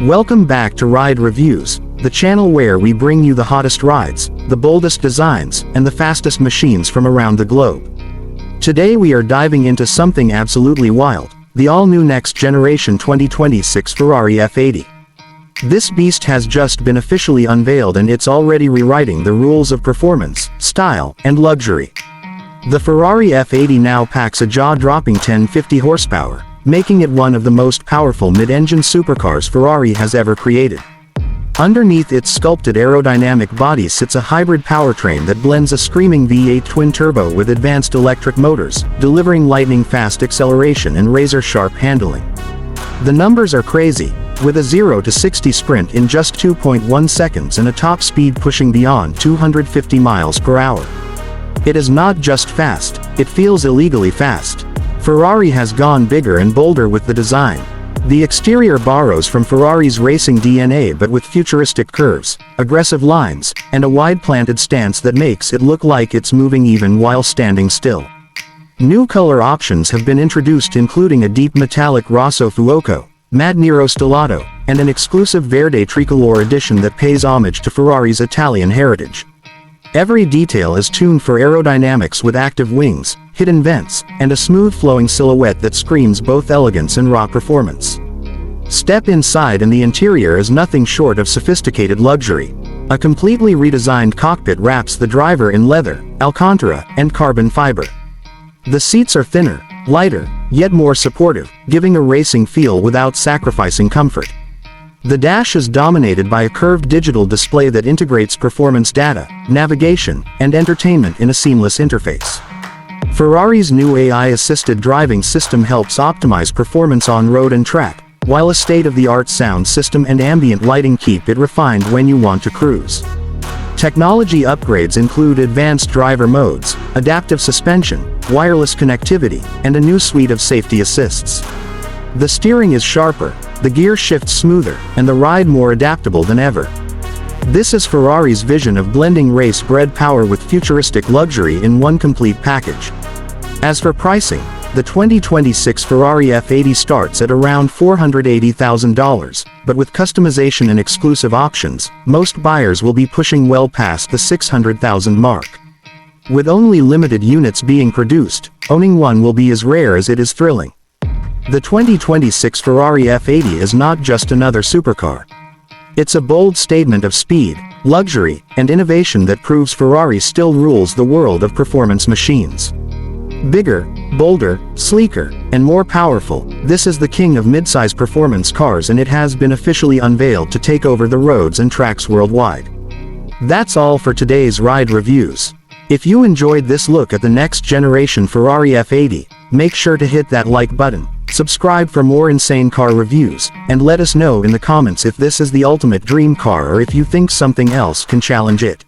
Welcome back to Ride Reviews, the channel where we bring you the hottest rides, the boldest designs, and the fastest machines from around the globe. Today we are diving into something absolutely wild, the all-new next-generation 2026 Ferrari F80. This beast has just been officially unveiled and it's already rewriting the rules of performance, style, and luxury. The Ferrari F80 now packs a jaw-dropping 1050 horsepower, making it one of the most powerful mid-engine supercars Ferrari has ever created. Underneath its sculpted aerodynamic body sits a hybrid powertrain that blends a screaming V8 twin-turbo with advanced electric motors, delivering lightning-fast acceleration and razor-sharp handling. The numbers are crazy, with a 0 to 60 sprint in just 2.1 seconds and a top speed pushing beyond 250 miles per hour. It is not just fast, it feels illegally fast. Ferrari has gone bigger and bolder with the design. The exterior borrows from Ferrari's racing DNA but with futuristic curves, aggressive lines, and a wide planted stance that makes it look like it's moving even while standing still. New color options have been introduced, including a deep metallic Rosso Fuoco, matte Nero Stellato, and an exclusive Verde Tricolore edition that pays homage to Ferrari's Italian heritage. Every detail is tuned for aerodynamics with active wings, hidden vents, and a smooth-flowing silhouette that screams both elegance and raw performance. Step inside and the interior is nothing short of sophisticated luxury. A completely redesigned cockpit wraps the driver in leather, Alcantara, and carbon fiber. The seats are thinner, lighter, yet more supportive, giving a racing feel without sacrificing comfort. The dash is dominated by a curved digital display that integrates performance data, navigation, and entertainment in a seamless interface. Ferrari's new AI-assisted driving system helps optimize performance on road and track, while a state-of-the-art sound system and ambient lighting keep it refined when you want to cruise. Technology upgrades include advanced driver modes, adaptive suspension, wireless connectivity, and a new suite of safety assists. The steering is sharper, the gear shifts smoother, and the ride more adaptable than ever. This is Ferrari's vision of blending race-bred power with futuristic luxury in one complete package. As for pricing, the 2026 Ferrari F80 starts at around $480,000, but with customization and exclusive options, most buyers will be pushing well past the $600,000 mark. With only limited units being produced, owning one will be as rare as it is thrilling. The 2026 Ferrari F80 is not just another supercar. It's a bold statement of speed, luxury, and innovation that proves Ferrari still rules the world of performance machines. Bigger, bolder, sleeker, and more powerful, this is the king of midsize performance cars, and it has been officially unveiled to take over the roads and tracks worldwide. That's all for today's Ride Reviews. If you enjoyed this look at the next generation Ferrari F80, make sure to hit that like button, subscribe for more insane car reviews, and let us know in the comments if this is the ultimate dream car or if you think something else can challenge it.